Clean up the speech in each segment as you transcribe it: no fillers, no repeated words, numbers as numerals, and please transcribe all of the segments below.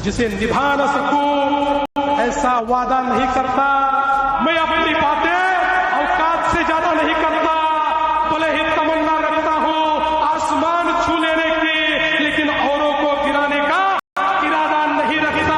जिसे निभा न सकूं ऐसा वादा नहीं करता। मैं अपनी बातें औकात से ज्यादा नहीं करता, भले ही तमन्ना रखता हूं आसमान छू लेने की, लेकिन औरों को गिराने का इरादा नहीं रखता।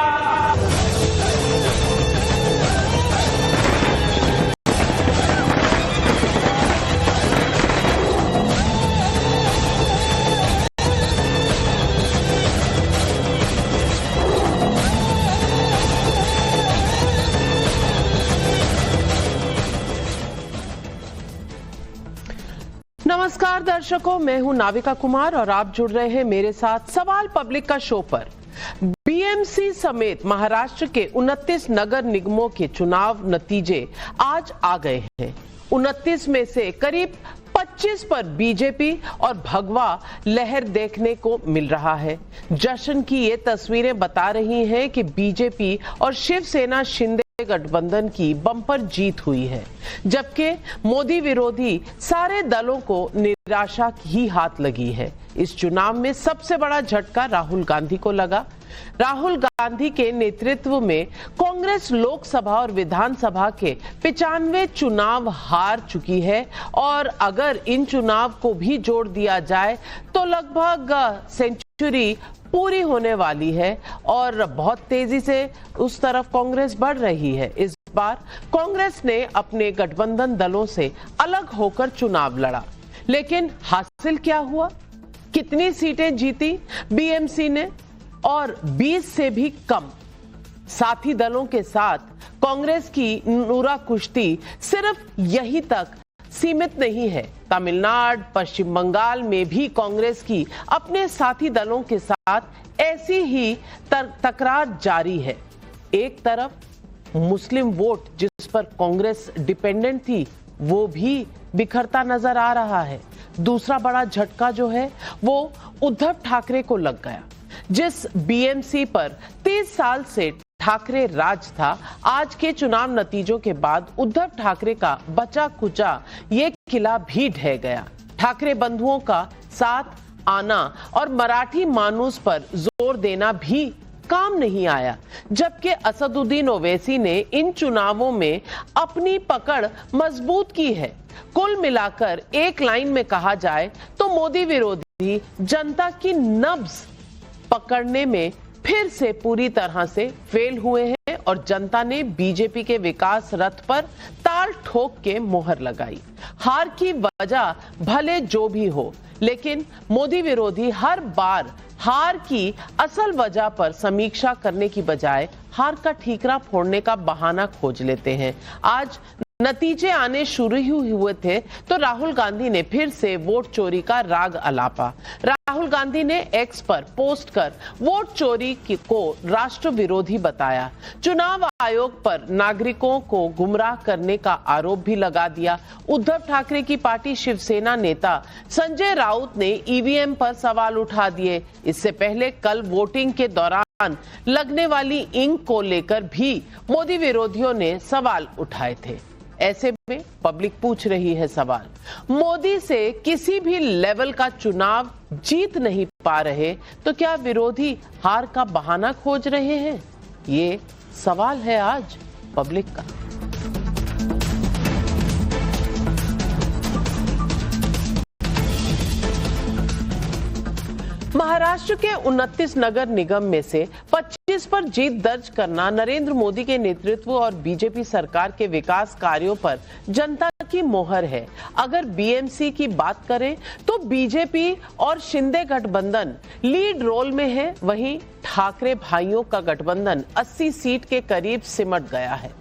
नमस्कार दर्शकों, मैं हूं नाविका कुमार और आप जुड़ रहे हैं मेरे साथ सवाल पब्लिक का शो पर। बीएमसी समेत महाराष्ट्र के 29 नगर निगमों के चुनाव नतीजे आज आ गए हैं। 29 में से करीब 25 पर बीजेपी और भगवा लहर देखने को मिल रहा है। जश्न की ये तस्वीरें बता रही हैं कि बीजेपी और शिवसेना शिंदे गठबंधन की बम्पर जीत हुई है, जबकि मोदी विरोधी सारे दलों को निराशा ही हाथ लगी है। इस चुनाव में सबसे बड़ा झटका राहुल गांधी को लगा। राहुल गांधी के नेतृत्व में कांग्रेस लोकसभा और विधानसभा के 95 चुनाव हार चुकी है और अगर इन चुनाव को भी जोड़ दिया जाए तो लगभग सेंचुरी पूरी होने वाली है और बहुत तेजी से उस तरफ कांग्रेस बढ़ रही है। इस बार कांग्रेस ने अपने गठबंधन दलों से अलग होकर चुनाव लड़ा, लेकिन हासिल क्या हुआ? कितनी सीटें जीती बीएमसी ने? और 20 से भी कम। साथी दलों के साथ कांग्रेस की नूरा कुश्ती सिर्फ यही तक सीमित नहीं है। तमिलनाडु, पश्चिम बंगाल में भी कांग्रेस की अपने साथी दलों के साथ ऐसी ही तकरार जारी है। एक तरफ मुस्लिम वोट जिस पर कांग्रेस डिपेंडेंट थी वो भी बिखरता नजर आ रहा है। दूसरा बड़ा झटका जो है वो उद्धव ठाकरे को लग गया। जिस बीएमसी पर 30 साल से ठाकरे राज था, आज के चुनाव नतीजों के बाद उद्धव ठाकरे का बचा कुचा ये किला भी ढह गया। ठाकरे बंधुओं का साथ आना और मराठी मानूस पर जोर देना भी काम नहीं आया, जबकि असदुद्दीन ओवैसी ने इन चुनावों में अपनी पकड़ मजबूत की है। कुल मिलाकर एक लाइन में कहा जाए तो मोदी विरोधी जनता की नब्ज पकड़ने में फिर से पूरी तरह से फेल हुए हैं और जनता ने बीजेपी के विकास रथ पर ताल ठोक के मोहर लगाई। हार की वजह भले जो भी हो, लेकिन मोदी विरोधी हर बार हार की असल वजह पर समीक्षा करने की बजाय हार का ठीकरा फोड़ने का बहाना खोज लेते हैं। आज नतीजे आने शुरू ही हुए थे तो राहुल गांधी ने फिर से वोट चोरी का राग अलापा। राहुल गांधी ने एक्स पर पोस्ट कर वोट चोरी को राष्ट्र विरोधी बताया। चुनाव आयोग पर नागरिकों को गुमराह करने का आरोप भी लगा दिया। उद्धव ठाकरे की पार्टी शिवसेना नेता संजय राउत ने ईवीएम पर सवाल उठा दिए। इससे पहले कल वोटिंग के दौरान लगने वाली इंक को लेकर भी मोदी विरोधियों ने सवाल उठाए थे। ऐसे में पब्लिक पूछ रही है सवाल, मोदी से किसी भी लेवल का चुनाव जीत नहीं पा रहे तो क्या विरोधी हार का बहाना खोज रहे हैं? ये सवाल है आज पब्लिक का। महाराष्ट्र के 29 नगर निगम में से 25 पर जीत दर्ज करना नरेंद्र मोदी के नेतृत्व और बीजेपी सरकार के विकास कार्यों पर जनता की मोहर है। अगर बीएमसी की बात करें तो बीजेपी और शिंदे गठबंधन लीड रोल में है, वहीं ठाकरे भाइयों का गठबंधन 80 सीट के करीब सिमट गया है।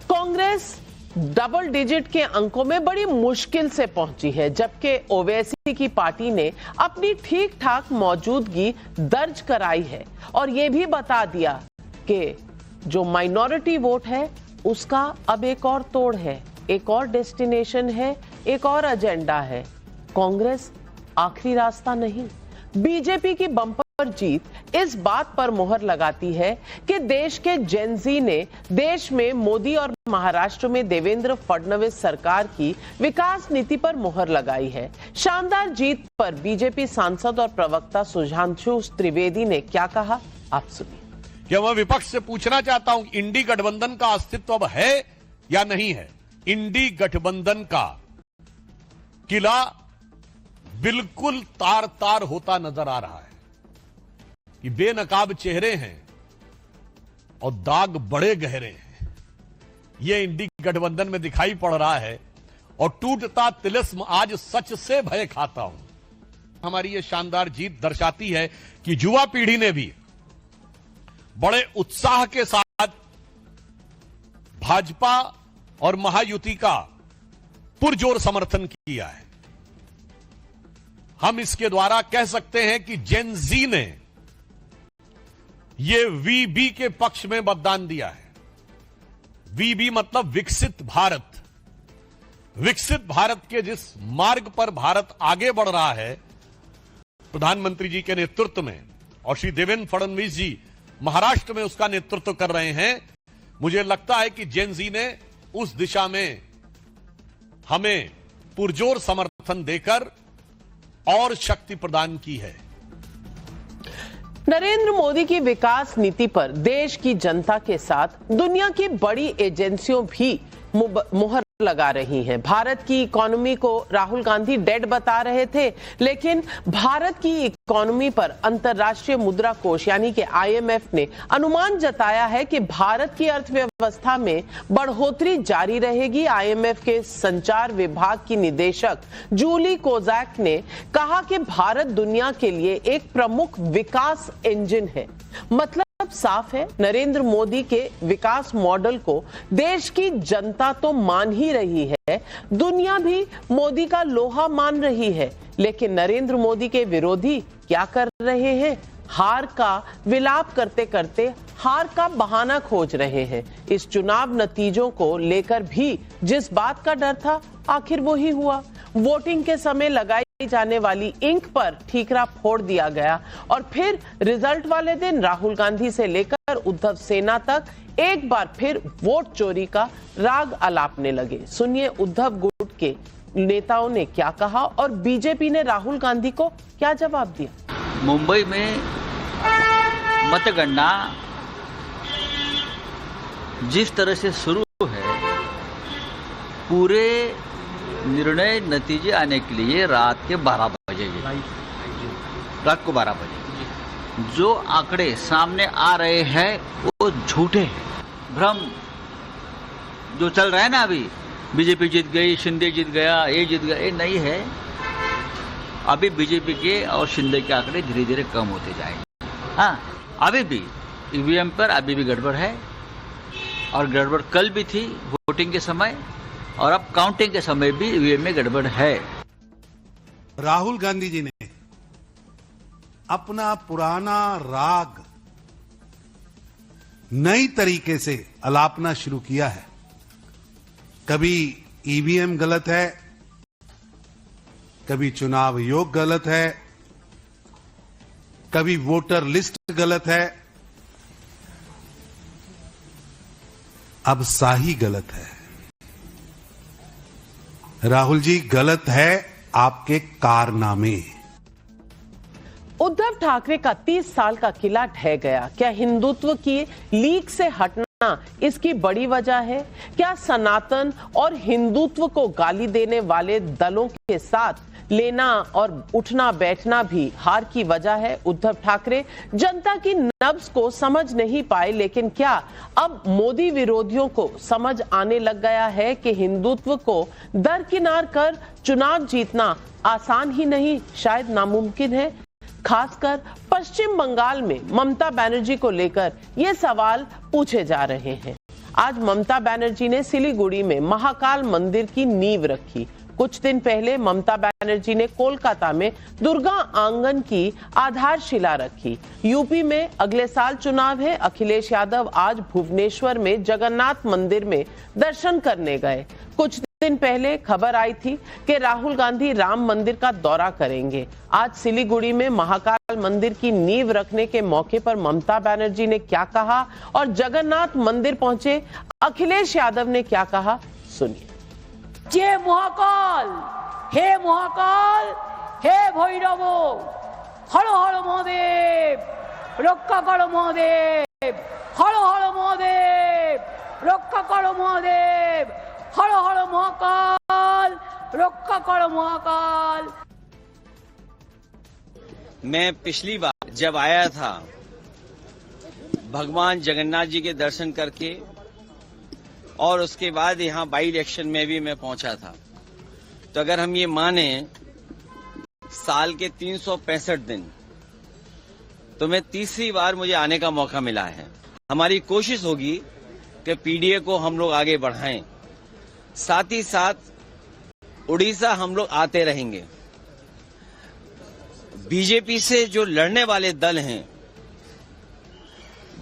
कांग्रेस डबल डिजिट के अंकों में बड़ी मुश्किल से पहुंची है, जबकि ओवैसी की पार्टी ने अपनी ठीक ठाक मौजूदगी दर्ज कराई है और यह भी बता दिया कि जो माइनॉरिटी वोट है उसका अब एक और तोड़ है, एक और डेस्टिनेशन है, एक और एजेंडा है। कांग्रेस आखिरी रास्ता नहीं। बीजेपी की बम्पर जीत इस बात पर मोहर लगाती है कि देश के जेनजी ने देश में मोदी और महाराष्ट्र में देवेंद्र फडणवीस सरकार की विकास नीति पर मोहर लगाई है। शानदार जीत पर बीजेपी सांसद और प्रवक्ता सुधांशु त्रिवेदी ने क्या कहा, आप सुनिए। कि मैं विपक्ष से पूछना चाहता हूं, इंडी गठबंधन का अस्तित्व अब है या नहीं है? इंडी गठबंधन का किला बिल्कुल तार तार होता नजर आ रहा है कि बेनकाब चेहरे हैं और दाग बड़े गहरे हैं। यह इंडी गठबंधन में दिखाई पड़ रहा है और टूटता तिलिस्म आज सच से भय खाता हूं। हमारी यह शानदार जीत दर्शाती है कि युवा पीढ़ी ने भी बड़े उत्साह के साथ भाजपा और महायुति का पुरजोर समर्थन किया है। हम इसके द्वारा कह सकते हैं कि जेन जी ने ये वीबी के पक्ष में मतदान दिया है। वीबी मतलब विकसित भारत। विकसित भारत के जिस मार्ग पर भारत आगे बढ़ रहा है प्रधानमंत्री जी के नेतृत्व में, और श्री देवेंद्र फडणवीस जी महाराष्ट्र में उसका नेतृत्व कर रहे हैं, मुझे लगता है कि जेन जी ने उस दिशा में हमें पुरजोर समर्थन देकर और शक्ति प्रदान की है। नरेंद्र मोदी की विकास नीति पर देश की जनता के साथ दुनिया की बड़ी एजेंसियों भी मुहर लगा रही हैं। भारत की इकोनॉमी को राहुल गांधी डेड बता रहे थे, लेकिन भारत की इकोनॉमी पर अंतर्राष्ट्रीय मुद्रा कोष यानी कि आईएमएफ ने अनुमान जताया है कि भारत की अर्थव्यवस्था में बढ़ोतरी जारी रहेगी। आईएमएफ के संचार विभाग की निदेशक जूली कोजैक ने कहा कि भारत दुनिया के लिए एक प्रमुख विकास इंजन है। मतलब साफ है, नरेंद्र मोदी के विकास मॉडल को देश की जनता तो मान ही रही है, दुनिया भी मोदी का लोहा मान रही है। लेकिन नरेंद्र मोदी के विरोधी क्या कर रहे हैं? हार का विलाप करते करते हार का बहाना खोज रहे हैं। इस चुनाव नतीजों को लेकर भी जिस बात का डर था, आखिर वो ही हुआ। वोटिंग के समय लगाई जाने वाली इंक पर ठीकरा फोड़ दिया गया और फिर रिजल्ट वाले दिन राहुल गांधी से लेकर उद्धव सेना तक एक बार फिर वोट चोरी का राग अलापने लगे। सुनिए उद्धव गुट के नेताओं ने क्या कहा और बीजेपी ने राहुल गांधी को क्या जवाब दिया। मुंबई में मतगणना जिस तरह से शुरू है, पूरे निर्णय नतीजे आने के लिए रात के 12 बजे, रात को 12 बजे जो आंकड़े सामने आ रहे हैं वो झूठे हैं। भ्रम जो चल रहा है ना, अभी बीजेपी जीत गई, शिंदे जीत गया, ये जीत गया, ये नहीं है। अभी बीजेपी के और शिंदे के आंकड़े धीरे धीरे कम होते जाएंगे। हाँ, अभी भी ईवीएम पर अभी भी गड़बड़ है और गड़बड़ कल भी थी वोटिंग के समय, और अब काउंटिंग के समय भी ईवीएम में गड़बड़ है। राहुल गांधी जी ने अपना पुराना राग नई तरीके से अलापना शुरू किया है। कभी ईवीएम गलत है, कभी चुनाव आयोग गलत है, कभी वोटर लिस्ट गलत है, अब शाही गलत है। राहुल जी, गलत है आपके कारनामे। उद्धव ठाकरे का 30 साल का किला ढह गया। क्या हिंदुत्व की लीक से हटना इसकी बड़ी वजह है? क्या सनातन और हिंदुत्व को गाली देने वाले दलों के साथ लेना और उठना बैठना भी हार की वजह है? उद्धव ठाकरे जनता की नब्ज को समझ नहीं पाए, लेकिन क्या अब मोदी विरोधियों को समझ आने लग गया है कि हिंदुत्व को दरकिनार कर चुनाव जीतना आसान ही नहीं, शायद नामुमकिन है? खासकर पश्चिम बंगाल में ममता बनर्जी को लेकर ये सवाल पूछे जा रहे हैं। आज ममता बनर्जी ने सिलीगुड़ी में महाकाल मंदिर की नींव रखी। कुछ दिन पहले ममता बनर्जी ने कोलकाता में दुर्गा आंगन की आधारशिला रखी। यूपी में अगले साल चुनाव है। अखिलेश यादव आज भुवनेश्वर में जगन्नाथ मंदिर में दर्शन करने गए। कुछ दिन पहले खबर आई थी कि राहुल गांधी राम मंदिर का दौरा करेंगे। आज सिलीगुड़ी में महाकाल मंदिर की नींव रखने के मौके पर ममता बनर्जी ने क्या कहा और जगन्नाथ मंदिर पहुंचे अखिलेश यादव ने क्या कहा, सुनिए। जय महाकाल, हे महाकाल, हे भैरव, हर हर महादेव, रक्षा करो महादेव। হর হর মহাদেব, রক্ষা করো মহাদেব, হর হর মহাকাল, রক্ষা করো মহাকাল। मैं पिछली बार जब आया था भगवान जगन्नाथ जी के दर्शन करके और उसके बाद यहाँ बाई इलेक्शन में भी मैं पहुंचा था, तो अगर हम ये माने साल के 365 दिन तो मैं तीसरी बार मुझे आने का मौका मिला है। हमारी कोशिश होगी कि पीडीए को हम लोग आगे बढ़ाएं, साथ ही साथ उड़ीसा हम लोग आते रहेंगे। बीजेपी से जो लड़ने वाले दल हैं,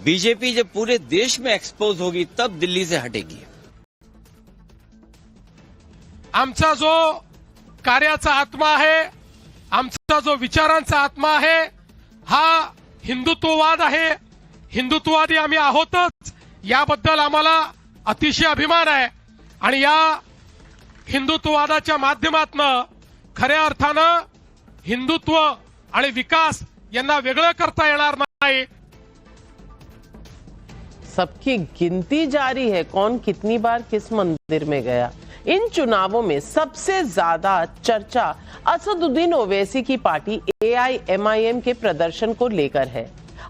बीजेपी जब पूरे देश में एक्सपोज होगी तब दिल्ली से हटेगी। आमचा जो कार्याचा आत्मा आहे, आमचा जो विचारांचा आत्मा आहे, हा हिंदुत्ववाद आहे। हिंदुत्ववादी आम्ही आहोतच, याबद्दल आम्हाला अतिशय अभिमान आहे। आणि या हिंदुत्ववादाच्या माध्यमातून खऱ्या अर्थानं हिंदुत्व आणि विकास यांना वेगळं करता येणार नाही। सबकी गिनती जारी है, कौन कितनी बार किस मंदिर में गया। इन चुनावों में सबसे ज्यादा चर्चा असदुद्दीन ओवैसी की पार्टी AIMIM के प्रदर्शन को लेकर है।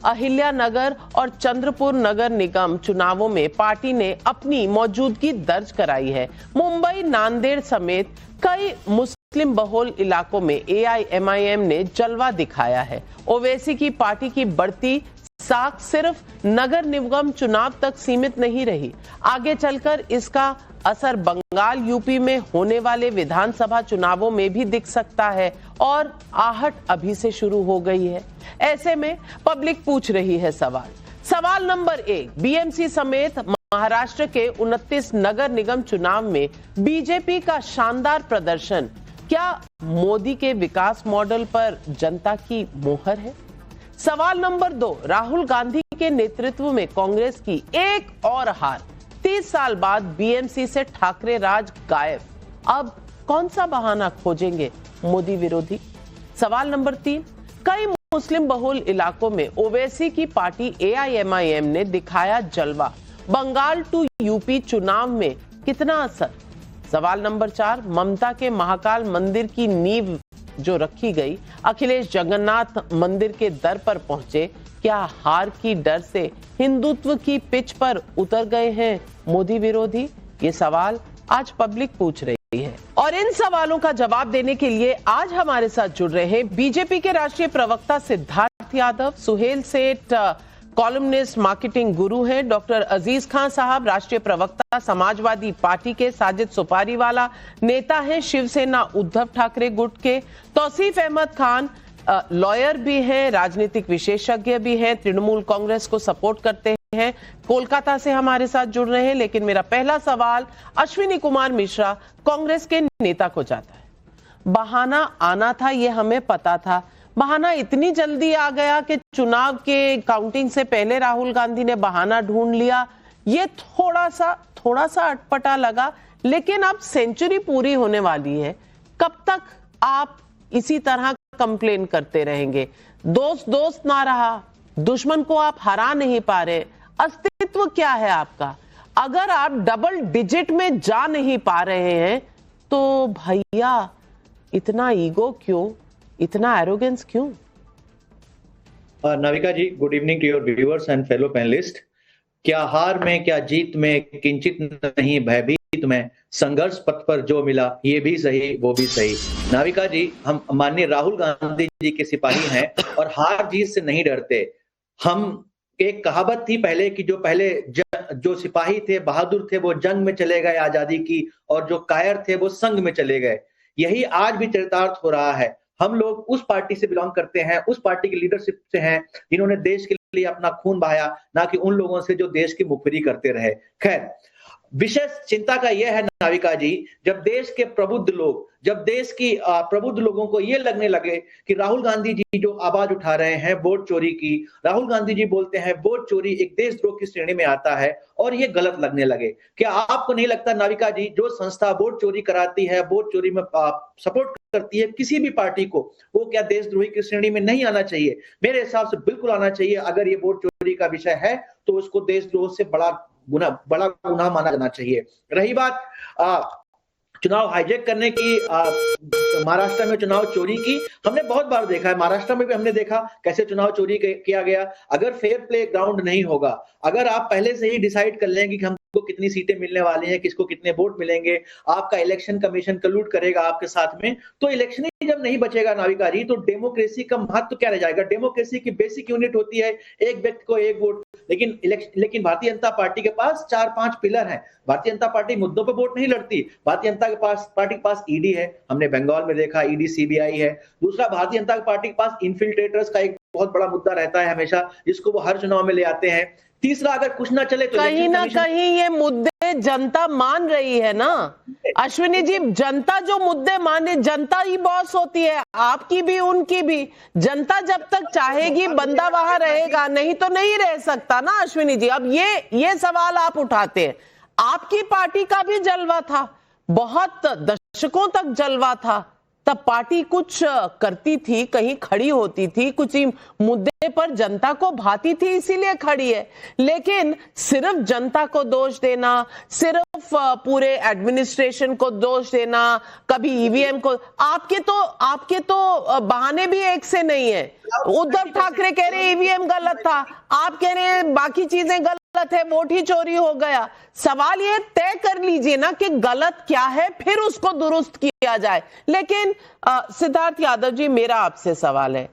अहिल्यानगर और चंद्रपुर नगर निगम चुनावों में पार्टी ने अपनी मौजूदगी दर्ज कराई है। मुंबई, नांदेड़ समेत कई मुस्लिम बहुल इलाकों में AIMIM ने जलवा दिखाया है। ओवैसी की पार्टी की बढ़ती साख सिर्फ नगर निगम चुनाव तक सीमित नहीं रही, आगे चलकर इसका असर बंगाल, यूपी में होने वाले विधानसभा चुनावों में भी दिख सकता है और आहट अभी से शुरू हो गई है। ऐसे में पब्लिक पूछ रही है सवाल नंबर 1, BMC समेत महाराष्ट्र के 29 नगर निगम चुनाव में बीजेपी का शानदार प्रदर्शन क्या मोदी के विकास मॉडल पर जनता की मोहर है? सवाल नंबर 2, राहुल गांधी के नेतृत्व में कांग्रेस की एक और हार, 30 साल बाद BMC से ठाकरे राज गायब, अब कौन सा बहाना खोजेंगे मोदी विरोधी? सवाल नंबर 3, कई मुस्लिम बहुल इलाकों में ओवैसी की पार्टी AIMIM ने दिखाया जलवा, बंगाल टू यूपी चुनाव में कितना असर? सवाल नंबर 4, ममता के महाकाल मंदिर की नींव जो रखी गई, अखिलेश जगन्नाथ मंदिर के दर पर पहुंचे, क्या हार की डर से हिंदुत्व की पिच पर उतर गए हैं मोदी विरोधी? ये सवाल आज पब्लिक पूछ रही है और इन सवालों का जवाब देने के लिए आज हमारे साथ जुड़ रहे हैं बीजेपी के राष्ट्रीय प्रवक्ता सिद्धार्थ यादव, सुहेल सेठ कॉलमनिस्ट मार्केटिंग गुरु हैं, डॉक्टर अजीज खान साहब राष्ट्रीय प्रवक्ता समाजवादी पार्टी के, साजिद सुपारीवाला नेता हैं शिवसेना उद्धव ठाकरे गुट के, तौसीफ अहमद खान लॉयर भी हैं, राजनीतिक विशेषज्ञ भी हैं, तृणमूल कांग्रेस को सपोर्ट करते हैं, कोलकाता से हमारे साथ जुड़ रहे हैं। लेकिन मेरा पहला सवाल अश्विनी कुमार मिश्रा कांग्रेस के नेता को जाता है। बहाना आना था, ये हमें पता था, बहाना इतनी जल्दी आ गया कि चुनाव के काउंटिंग से पहले राहुल गांधी ने बहाना ढूंढ लिया, ये थोड़ा सा अटपटा लगा। लेकिन अब सेंचुरी पूरी होने वाली है, कब तक आप इसी तरह कंप्लेन करते रहेंगे? दोस्त ना रहा, दुश्मन को आप हरा नहीं पा रहे, अस्तित्व क्या है आपका? अगर आप डबल डिजिट में जा नहीं पा रहे हैं तो भैया इतना ईगो क्यों, इतना एरोगेंस क्यों? Navika ji, good evening to your viewers and fellow panelist. क्या हार में क्या जीत में किंचित नहीं भयभीत में, संघर्ष पथ पर जो मिला ये भी सही वो भी सही। नाविका जी, हम माननीय राहुल गांधी जी के सिपाही हैं और हार जीत से नहीं डरते। हम एक कहावत थी पहले कि जो सिपाही थे बहादुर थे वो जंग में चले गए आजादी की, और जो कायर थे वो संग में चले गए। यही आज भी चरितार्थ हो रहा है। हम लोग उस पार्टी से बिलोंग करते हैं, उस पार्टी की लीडरशिप से हैं जिन्होंने देश के लिए अपना खून बहाया, ना कि उन लोगों से जो देश की मुखबिरी करते रहे। खैर, विशेष चिंता का यह है नाविका जी, जब देश के प्रबुद्ध लोग, जब देश की प्रबुद्ध लोगों को यह लगने लगे कि राहुल गांधी जी जो आवाज उठा रहे हैं वोट चोरी की, राहुल गांधी जी बोलते हैं वोट चोरी एक देशद्रोह की श्रेणी में आता है और ये गलत लगने लगे। क्या आपको नहीं लगता नाविका जी, जो संस्था वोट चोरी कराती है, वोट चोरी में सपोर्ट करती है किसी भी पार्टी को, वो क्या देशद्रोही की श्रेणी में नहीं आना चाहिए? मेरे हिसाब से बिल्कुल आना चाहिए। अगर ये वोट चोरी का विषय है तो उसको देशद्रोह से बड़ा गुनाह माना जाना चाहिए। रही बात चुनाव हाईजैक करने की, महाराष्ट्र में चुनाव चोरी की, हमने बहुत बार देखा है, महाराष्ट्र में भी हमने देखा कैसे चुनाव चोरी किया गया। अगर फेयर प्ले ग्राउंड नहीं होगा, अगर आप पहले से ही डिसाइड कर लेंगे कि हमको कितनी सीटें मिलने वाली हैं, किसको कितने वोट मिलेंगे, आपका इलेक्शन कमीशन कल्लूड करेगा आपके साथ में, तो इलेक्शन ही जब नहीं बचेगा नाविका जी, तो डेमोक्रेसी का महत्व क्या रह जाएगा। डेमोक्रेसी की बेसिक यूनिट होती है एक व्यक्ति को एक वोट, लेकिन भारतीय जनता पार्टी के पास 4-5 पिलर हैं। भारतीय जनता पार्टी मुद्दों पर वोट नहीं लड़ती। भारतीय जनता पार्टी के पास ईडी है, हमने बंगाल में देखा, ईडी सीबीआई है। दूसरा, भारतीय जनता पार्टी के पास इन्फिल्ट्रेटर्स का एक बहुत बड़ा मुद्दा रहता है हमेशा, जिसको वो हर चुनाव में ले आते हैं। तीसरा, अगर कुछ ना चले तो कहीं ना कहीं ये मुद्दे जनता मान रही है ना अश्विनी जी। जनता जो मुद्दे माने, जनता ही बॉस होती है, आपकी भी उनकी भी। जनता जब तक चाहेगी बंदा वहां रहेगा, नहीं तो नहीं रह सकता ना अश्विनी जी। अब ये सवाल आप उठाते हैं, आपकी पार्टी का भी जलवा था, बहुत दशकों तक जलवा था, तब पार्टी कुछ करती थी, कहीं खड़ी होती थी, कुछ ही मुद्दे पर जनता को भाती थी, इसीलिए खड़ी है। लेकिन सिर्फ जनता को दोष देना, सिर्फ पूरे एडमिनिस्ट्रेशन को दोष देना, कभी ईवीएम को, आपके तो बहाने भी एक से नहीं है। उद्धव ठाकरे कह रहे ईवीएम गलत था, आप कह रहे हैं बाकी चीजें गलत है, वोट ही चोरी हो गया। सवाल ये तय कर लीजिए ना कि गलत क्या है, फिर उसको दुरुस्त किया जाए। लेकिन सिद्धार्थ यादव जी, मेरा आपसे सवाल है,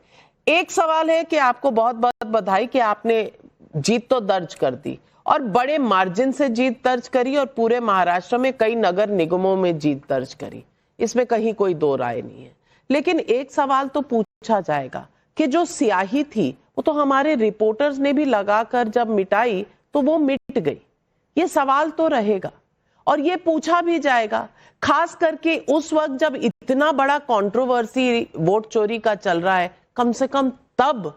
एक सवाल है कि आपको बहुत बहुत बधाई कि आपने जीत तो दर्ज कर दी और बड़े मार्जिन से जीत दर्ज करी और पूरे महाराष्ट्र में कई नगर निगमों में जीत दर्ज करी, इसमें कहीं कोई दो राय नहीं है। लेकिन एक सवाल तो पूछा जाएगा कि जो स्याही थी वो तो हमारे रिपोर्टर्स ने भी लगाकर जब मिटाई तो वो मिट गई, ये सवाल तो रहेगा और ये पूछा भी जाएगा, खास करके उस वक्त जब इतना बड़ा कंट्रोवर्सी वोट चोरी का चल रहा है। कम से कम तब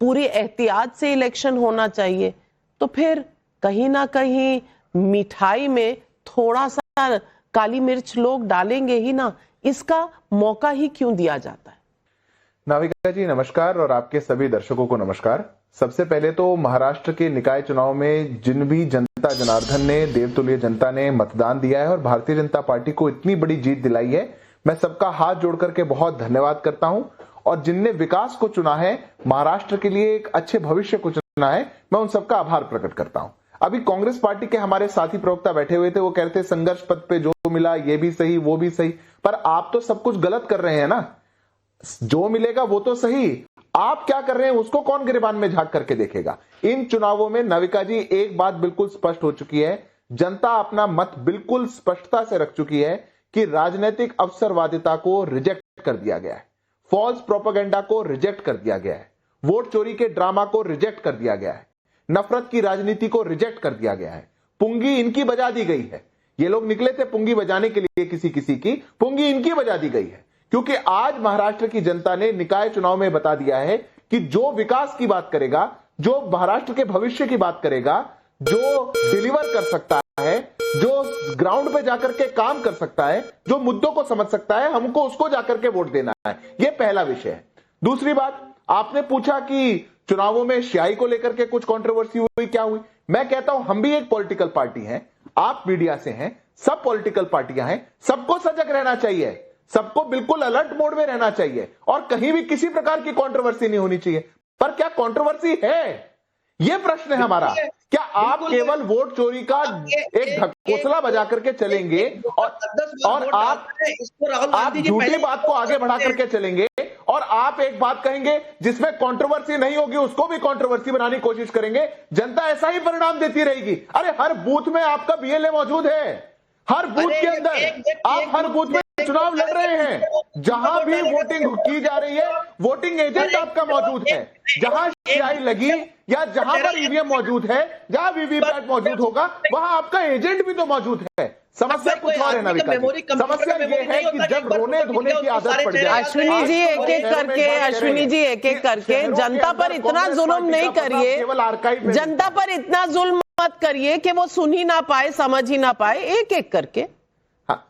पूरी एहतियात से इलेक्शन होना चाहिए, तो फिर कहीं ना कहीं मिठाई में थोड़ा सा काली मिर्च लोग डालेंगे ही ना, इसका मौका ही क्यों दिया जाता है। नाविका जी नमस्कार और आपके सभी दर्शकों को नमस्कार। सबसे पहले तो महाराष्ट्र के निकाय चुनाव में जिन भी जनता जनार्दन ने, देवतुल्य जनता ने मतदान दिया है और भारतीय जनता पार्टी को इतनी बड़ी जीत दिलाई है, मैं सबका हाथ जोड़ करके बहुत धन्यवाद करता हूं। और जिनने विकास को चुना है, महाराष्ट्र के लिए एक अच्छे भविष्य को चुना है, मैं उन सबका आभार प्रकट करता हूं। अभी कांग्रेस पार्टी के हमारे साथी प्रवक्ता बैठे हुए थे, वो कह रहे थे संघर्ष पथ पे जो मिला ये भी सही वो भी सही, पर आप तो सब कुछ गलत कर रहे हैं ना। जो मिलेगा वो तो सही, आप क्या कर रहे हैं उसको कौन गिरबान में झांक करके देखेगा। इन चुनावों में नाविका जी एक बात बिल्कुल स्पष्ट हो चुकी है, जनता अपना मत बिल्कुल स्पष्टता से रख चुकी है कि राजनीतिक अवसरवादिता को रिजेक्ट कर दिया गया है, फॉल्स प्रोपेगेंडा को रिजेक्ट कर दिया गया है, वोट चोरी के ड्रामा को रिजेक्ट कर दिया गया है, नफरत की राजनीति को रिजेक्ट कर दिया गया है, पुंगी इनकी बजा दी गई है। ये लोग निकले थे पुंगी बजाने के लिए, किसी की पुंगी इनकी बजा दी गई है, क्योंकि आज महाराष्ट्र की जनता ने निकाय चुनाव में बता दिया है कि जो विकास की बात करेगा, जो महाराष्ट्र के भविष्य की बात करेगा, जो डिलीवर कर सकता है, जो ग्राउंड पे जाकर के काम कर सकता है, जो मुद्दों को समझ सकता है, हमको उसको जाकर के वोट देना है। यह पहला विषय है। दूसरी बात, आपने पूछा कि चुनावों में स्याही को लेकर के कुछ कंट्रोवर्सी हुई, क्या हुई। मैं कहता हूं हम भी एक पॉलिटिकल पार्टी हैं, आप मीडिया से हैं, सब पॉलिटिकल पार्टियां हैं, सबको सजग रहना चाहिए, सबको बिल्कुल अलर्ट मोड में रहना चाहिए और कहीं भी किसी प्रकार की कंट्रोवर्सी नहीं होनी चाहिए। पर क्या कंट्रोवर्सी है, यह प्रश्न है हमारा। क्या आप केवल वोट चोरी का एक ढकोसला बजा करके चलेंगे और आप झूठी बात को आगे बढ़ा करके चलेंगे और आप एक बात कहेंगे जिसमें कंट्रोवर्सी नहीं होगी उसको भी कंट्रोवर्सी बनाने की कोशिश करेंगे, जनता ऐसा ही परिणाम देती रहेगी। अरे हर बूथ में आपका बीएलए मौजूद है, हर बूथ के अंदर आप हर बूथ में चुनाव लड़ रहे हैं, जहां भी वोटिंग की जा रही है वोटिंग एजेंट आपका मौजूद है, जहां स्याही लगी या जहां पर ईवीएम मौजूद है, जहां वीवीपैट मौजूद होगा वहां आपका एजेंट भी तो मौजूद है। समस्या कुछ और है नाविका जी, समस्या ये है कि जब रोने धोने की आदत पड़ जाए। अश्विनी जी एक एक करके जनता पर इतना जुल्म नहीं करिए, जनता पर इतना जुल्म मत करिए कि वो सुन ही ना पाए, समझ ही ना पाए, एक एक करके। हाँ,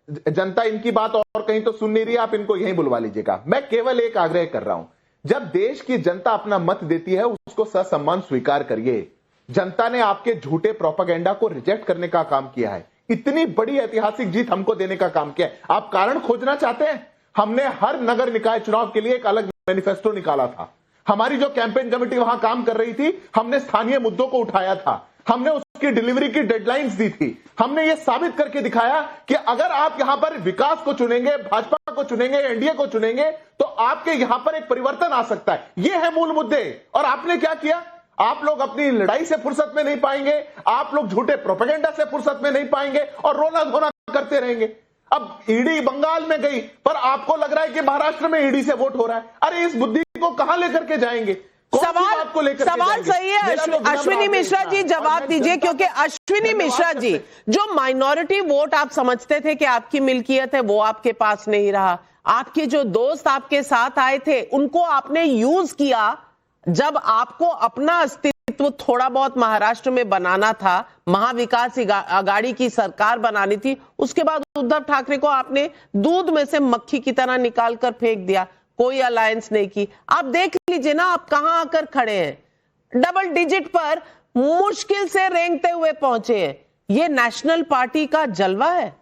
जनता इनकी बात और कहीं तो सुन नहीं रही, आप इनको यहीं बुलवा लीजिएगा। मैं केवल एक आग्रह कर रहा हूं, जब देश की जनता अपना मत देती है उसको ससम्मान स्वीकार करिए। जनता ने आपके झूठे प्रोपेगेंडा को रिजेक्ट करने का काम किया है। इतनी बड़ी ऐतिहासिक जीत हमको देने का काम किया है। आप कारण खोजना चाहते हैं? हमने हर नगर निकाय चुनाव के लिए एक अलग मैनिफेस्टो निकाला था। हमारी जो कैंपेन कमेटी वहां काम कर रही थी, हमने स्थानीय मुद्दों को उठाया था, हमने उसकी डिलीवरी की डेडलाइंस दी थी। हमने ये साबित करके दिखाया कि अगर आप यहां पर विकास को चुनेंगे, भाजपा को चुनेंगे, एनडीए को चुनेंगे, तो आपके यहां पर एक परिवर्तन आ सकता है। ये है मूल मुद्दे। और आपने क्या किया? आप लोग अपनी लड़ाई से फुर्सत में नहीं पाएंगे, आप लोग झूठे प्रोपेगेंडा से फुर्सत में नहीं पाएंगे और रोना धोना करते रहेंगे। अब ईडी बंगाल में गई, पर आपको लग रहा है कि महाराष्ट्र में ईडी से वोट हो रहा है। अरे इस बुद्धि को कहां लेकर के जाएंगे? सवाल सही है। अश्विनी मिश्रा जी जवाब दीजिए, क्योंकि अश्विनी मिश्रा जी, जो माइनॉरिटी वोट आप समझते थे कि आपकी मिल्कियत है, वो आपके पास नहीं रहा। आपके जो दोस्त आपके साथ आए थे, उनको आपने यूज किया जब आपको अपना अस्तित्व थोड़ा बहुत महाराष्ट्र में बनाना था, महाविकास आघाड़ी की सरकार बनानी थी। उसके बाद उद्धव ठाकरे को आपने दूध में से मक्खी की तरह निकाल कर फेंक दिया, कोई अलायंस नहीं की। आप देख लीजिए ना, आप कहां आकर खड़े हैं। डबल डिजिट पर मुश्किल से रेंगते हुए पहुंचे हैं। ये नेशनल पार्टी का जलवा है।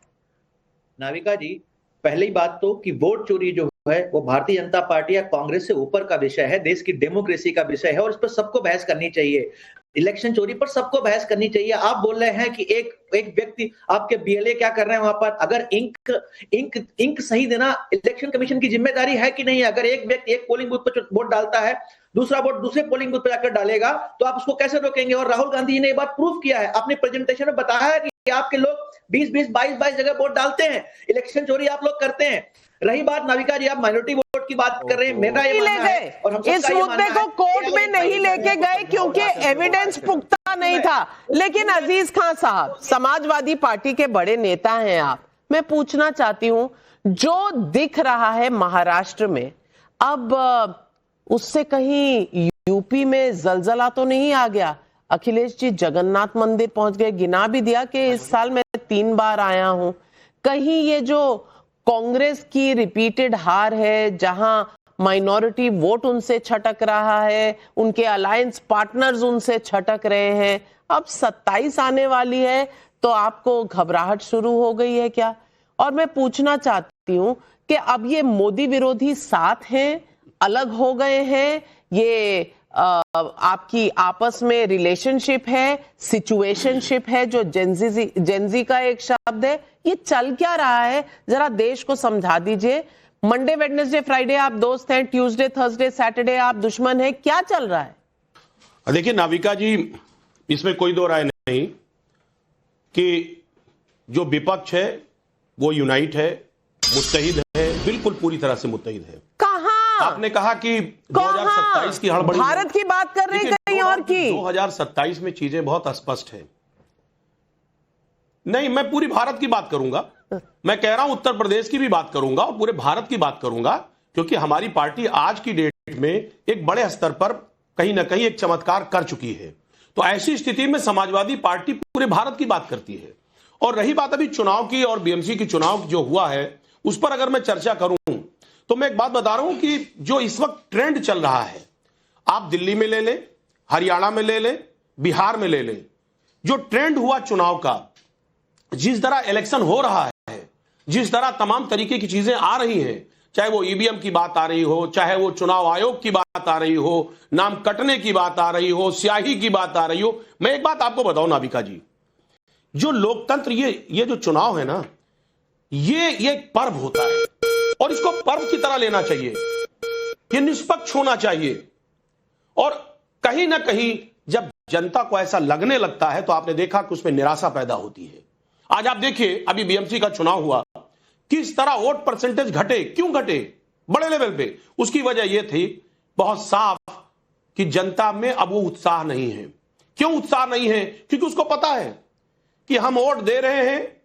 नाविका जी, पहली बात तो कि वोट चोरी जो है वो भारतीय जनता पार्टी या कांग्रेस से ऊपर का विषय है, देश की डेमोक्रेसी का विषय है और इस पर सबको बहस करनी चाहिए। इलेक्शन चोरी पर सबको बहस करनी चाहिए। आप बोल रहे हैं कि एक व्यक्ति, आपके बीएलए क्या कर रहे हैं वहां पर? अगर इंक सही देना इलेक्शन कमीशन की जिम्मेदारी है कि नहीं? अगर एक व्यक्ति एक पोलिंग बूथ पर वोट डालता है, दूसरा वोट दूसरे पोलिंग बूथ पर जाकर डालेगा, तो आप उसको कैसे रोकेंगे? और राहुल गांधी जी ने ये बात प्रूव किया है, अपने प्रेजेंटेशन में बताया है कि आपके लोग 20-20, 22-22 जगह वोट डालते हैं। इलेक्शन चोरी आप लोग करते हैं। रही बात नाविका जी, आप माइनॉरिटी वोट की बात कर रहे हैं, मेरा ये मानना है और हम इस मुद्दे को कोर्ट में नहीं लेके गए क्योंकि एविडेंस पुख्ता नहीं था। लेकिन अजीज खान साहब, समाजवादी पार्टी के बड़े नेता हैं आप, मैं पूछना चाहती हूं, जो दिख रहा है महाराष्ट्र में, अब उससे कहीं यूपी में जलजला तो नहीं आ गया? अखिलेश जी जगन्नाथ मंदिर पहुंच गए, गिना भी दिया कि इस साल मैं 3 बार आया हूं। कहीं ये जो कांग्रेस की रिपीटेड हार है, जहां माइनॉरिटी वोट उनसे छटक रहा है, उनके अलायंस पार्टनर्स उनसे छटक रहे हैं, अब 27 आने वाली है, तो आपको घबराहट शुरू हो गई है क्या? और मैं पूछना चाहती हूं कि अब ये मोदी विरोधी साथ हैं, अलग हो गए हैं, ये आपकी आपस में रिलेशनशिप है, सिचुएशनशिप है, जो जेंजी का एक शब्द है, ये चल क्या रहा है? जरा देश को समझा दीजिए। मंडे, वेडनेसडे, फ्राइडे आप दोस्त हैं, ट्यूसडे, थर्सडे, सैटरडे आप दुश्मन हैं, क्या चल रहा है? देखिए नाविका जी, इसमें कोई दो राय नहीं कि जो विपक्ष है वो यूनाइट है, मुत्तहिद है, बिल्कुल पूरी तरह से मुत्तहिद है। कहां? आपने कहा कि 2027 की हड़बड़ी, भारत की बात कर रहे हैं कहीं और की? 2027 में चीजें बहुत स्पष्ट है। नहीं, मैं पूरी भारत की बात करूंगा, मैं कह रहा हूं उत्तर प्रदेश की भी बात करूंगा और पूरे भारत की बात करूंगा, क्योंकि हमारी पार्टी आज की डेट में एक बड़े स्तर पर कहीं ना कहीं एक चमत्कार कर चुकी है। तो ऐसी स्थिति में समाजवादी पार्टी पूरे भारत की बात करती है। और रही बात अभी चुनाव की और बीएमसी की चुनाव जो हुआ है, उस पर अगर मैं चर्चा करूं तो मैं एक बात बता रहा हूं कि जो इस वक्त ट्रेंड चल रहा है, आप दिल्ली में ले लें, हरियाणा में ले लें, बिहार में ले लें, जो ट्रेंड हुआ चुनाव का, जिस तरह इलेक्शन हो रहा है, जिस तरह तमाम तरीके की चीजें आ रही हैं, चाहे वो ईवीएम की बात आ रही हो, चाहे वो चुनाव आयोग की बात आ रही हो, नाम कटने की बात आ रही हो, स्याही की बात आ रही हो। मैं एक बात आपको बताऊं नाविका जी, जो लोकतंत्र, ये जो चुनाव है ना, ये एक पर्व होता है और इसको पर्व की तरह लेना चाहिए। ये निष्पक्ष होना चाहिए। और कहीं ना कहीं जब जनता को ऐसा लगने लगता है तो आपने देखा कि उसमें निराशा पैदा होती है। आज आप देखिए, अभी बीएमसी का चुनाव हुआ, किस तरह वोट परसेंटेज घटे। क्यों घटे? बड़े लेवल पे। उसकी वजह यह थी बहुत साफ कि जनता में अब वो उत्साह नहीं है। क्यों उत्साह नहीं है? क्योंकि उसको पता है कि हम वोट दे रहे हैं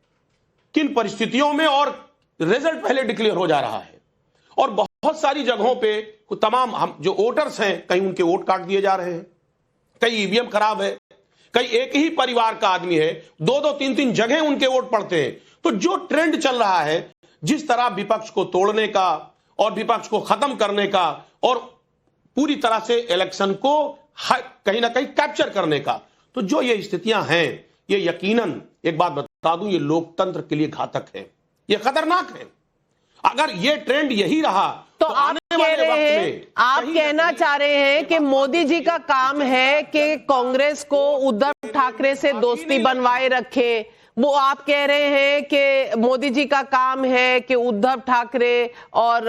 किन परिस्थितियों में और रिजल्ट पहले डिक्लेयर हो जा रहा है। और बहुत सारी जगहों पे तमाम हम जो वोटर्स हैं, कहीं उनके वोट काट दिए जा रहे हैं, कहीं ईवीएम खराब है, कहीं एक ही परिवार का आदमी है, 2-2, 3-3 जगह उनके वोट पड़ते हैं। तो जो ट्रेंड चल रहा है, जिस तरह विपक्ष को तोड़ने का और विपक्ष को खत्म करने का और पूरी तरह से इलेक्शन को कहीं ना कहीं कैप्चर करने का, तो जो ये स्थितियां हैं, ये यकीनन एक बात बता दूं, ये लोकतंत्र के लिए घातक है, ये खतरनाक है। अगर ये ट्रेंड यही रहा तो आप कह रहे हैं, आप कहना चाह रहे हैं कि मोदी जी का काम है कि कांग्रेस को उद्धव ठाकरे से दोस्ती बनवाए रखे। वो आप कह रहे हैं कि मोदी जी का काम है कि उद्धव ठाकरे और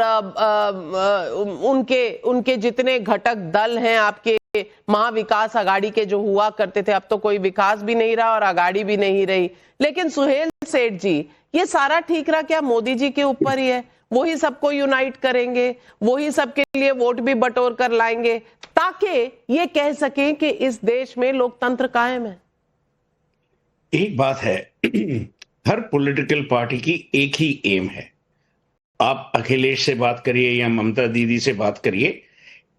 उनके जितने घटक दल हैं आपके महाविकास आघाड़ी के जो हुआ करते थे, अब तो कोई विकास भी नहीं रहा और आघाड़ी भी नहीं रही। लेकिन सुहेल सेठ जी, ये सारा ठीक रहा क्या मोदी जी के ऊपर ही है? वही सबको यूनाइट करेंगे, वही सबके लिए वोट भी बटोर कर लाएंगे ताकि ये कह सकें कि इस देश में लोकतंत्र कायम है। एक बात है, हर पॉलिटिकल पार्टी की एक ही एम है। आप अखिलेश से बात करिए या ममता दीदी से बात करिए,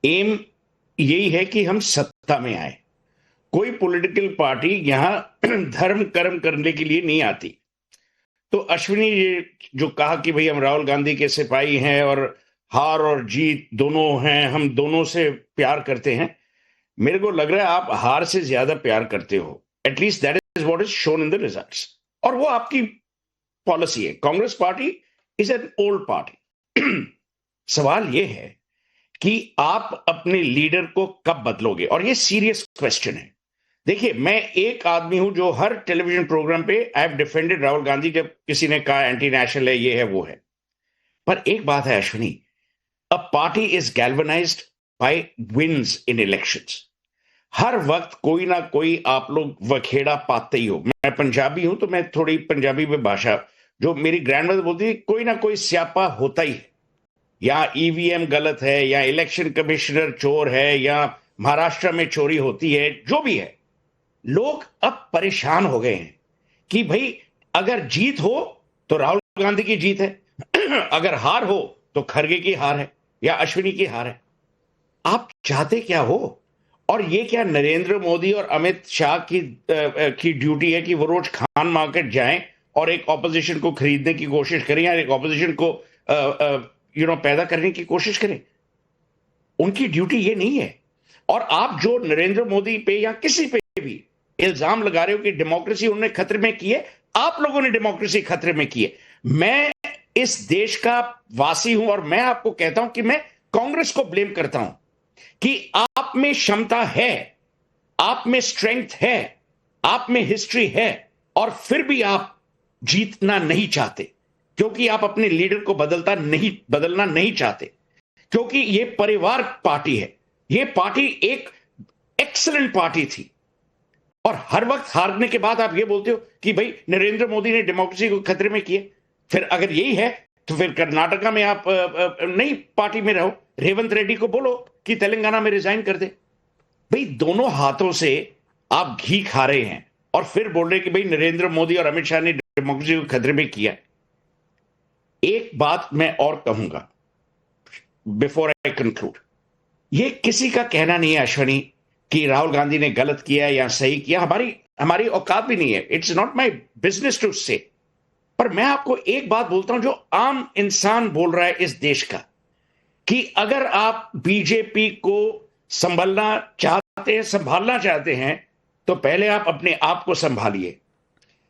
एम यही है कि हम सत्ता में आए। कोई पॉलिटिकल पार्टी यहां धर्म कर्म करने के लिए नहीं आती। तो अश्विनी ये जो कहा कि भाई हम राहुल गांधी के सिपाही हैं और हार और जीत दोनों हैं, हम दोनों से प्यार करते हैं, मेरे को लग रहा है आप हार से ज्यादा प्यार करते हो। At least that is what is shown in the results, और वो आपकी पॉलिसी है। Congress party is an old party. सवाल ये है कि आप अपने लीडर को कब बदलोगे, और ये सीरियस क्वेश्चन है। देखिए, मैं एक आदमी हूं जो हर टेलीविजन प्रोग्राम पे I have defended Rahul Gandhi जब किसी ने कहा एंटी नेशनल है, ये है, वो है। पर एक बात है Ashwini, a party is galvanized by wins in elections. हर वक्त कोई ना कोई आप लोग वखेड़ा पाते ही हो। मैं पंजाबी हूं तो मैं थोड़ी पंजाबी में भाषा, जो मेरी ग्रैंडमदर बोलती है, कोई ना कोई स्यापा होता ही है। या ईवीएम गलत है, या इलेक्शन कमिश्नर चोर है, या महाराष्ट्र में चोरी होती है, जो भी है। लोग अब परेशान हो गए हैं कि भाई अगर जीत हो तो राहुल गांधी की जीत है, अगर हार हो तो खरगे की हार है या अश्विनी की हार है। आप चाहते क्या हो? और ये क्या नरेंद्र मोदी और अमित शाह की ड्यूटी है कि वो रोज खान मार्केट जाएं और एक ऑपोजिशन को खरीदने की कोशिश करें या एक ऑपोजिशन को पैदा करने की कोशिश करें? उनकी ड्यूटी ये नहीं है। और आप जो नरेंद्र मोदी पे या किसी पे भी इल्जाम लगा रहे हो कि डेमोक्रेसी उन्होंने खतरे में की है, आप लोगों ने डेमोक्रेसी खतरे में की है। मैं इस देश का वासी हूं और मैं आपको कहता हूं कि मैं कांग्रेस को ब्लेम करता हूं कि आप में क्षमता है, आप में स्ट्रेंथ है, आप में हिस्ट्री है, और फिर भी आप जीतना नहीं चाहते क्योंकि आप अपने लीडर को बदलना नहीं चाहते, क्योंकि यह परिवार पार्टी है। यह पार्टी एक एक्सीलेंट पार्टी थी, और हर वक्त हारने के बाद आप ये बोलते हो कि भाई नरेंद्र मोदी ने डेमोक्रेसी को खतरे में किए। फिर अगर यही है तो फिर कर्नाटका में आप नई पार्टी में रहो, रेवंत रेड्डी को बोलो कि तेलंगाना में रिजाइन कर दे। भाई दोनों हाथों से आप घी खा रहे हैं और फिर बोल रहे कि भाई नरेंद्र मोदी और अमित शाह ने डेमोक्रेसी को खतरे में किया। एक बात मैं और कहूंगा बिफोर आई कंक्लूड, ये किसी का कहना नहीं है अश्विनी कि राहुल गांधी ने गलत किया या सही किया। हमारी औकात भी नहीं है। It's not my business to say. पर मैं आपको एक बात बोलता हूं जो आम इंसान बोल रहा है इस देश का, कि अगर आप बीजेपी को संभालना चाहते हैं तो पहले आप अपने आप को संभालिए।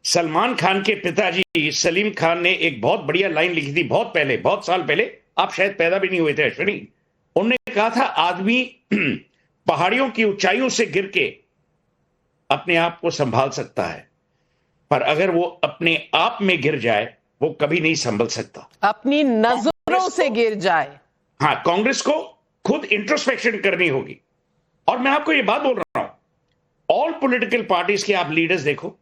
सलमान खान के पिताजी सलीम खान ने एक बहुत बढ़िया लाइन लिखी थी बहुत पहले, बहुत साल पहले, आप शायद पैदा भी नहीं हुए थे अश्विनी। उन्होंने कहा था, आदमी पहाड़ियों की ऊंचाइयों से गिर के अपने आप को संभाल सकता है, पर अगर वो अपने आप में गिर जाए वो कभी नहीं संभल सकता। अपनी नजरों से गिर जाए। हाँ, कांग्रेस को खुद इंट्रोस्पेक्शन करनी होगी। और मैं आपको ये बात बोल रहा हूं, ऑल पॉलिटिकल पार्टीज के आप लीडर्स देखो,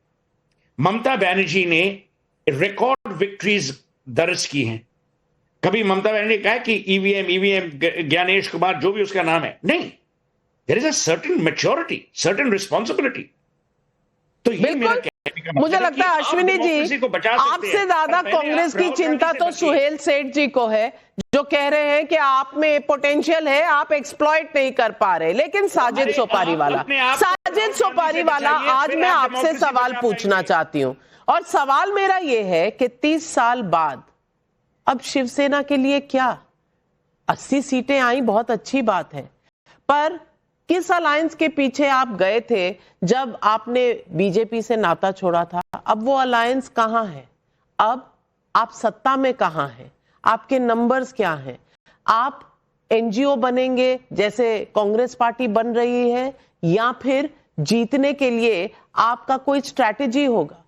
ममता बनर्जी ने रिकॉर्ड विक्ट्रीज दर्ज की हैं। कभी ममता बनर्जी ने कहा कि ईवीएम ज्ञानेश कुमार जो भी उसका नाम है, नहीं, there is a certain maturity, certain responsibility. तो ये मेरा कहने का मुझे लगता है अश्विनी जी, आपसे ज्यादा कांग्रेस की चिंता तो सुहेल सेठ जी को है, जो कह रहे हैं कि आप में पोटेंशियल है, आप एक्सप्लॉइट नहीं कर पा रहे। लेकिन साजिद सोपारी वाला, आज मैं आपसे सवाल पूछना चाहती हूं, और सवाल मेरा यह है कि 30 साल बाद अब शिवसेना के लिए क्या? 80 सीटें आई, बहुत अच्छी बात है, पर किस अलायंस के पीछे आप गए थे जब आपने बीजेपी से नाता छोड़ा था? अब वो अलायंस कहां है? अब आप सत्ता में कहां हैं? आपके नंबर्स क्या हैं? आप एनजीओ बनेंगे जैसे कांग्रेस पार्टी बन रही है, या फिर जीतने के लिए आपका कोई स्ट्रैटेजी होगा?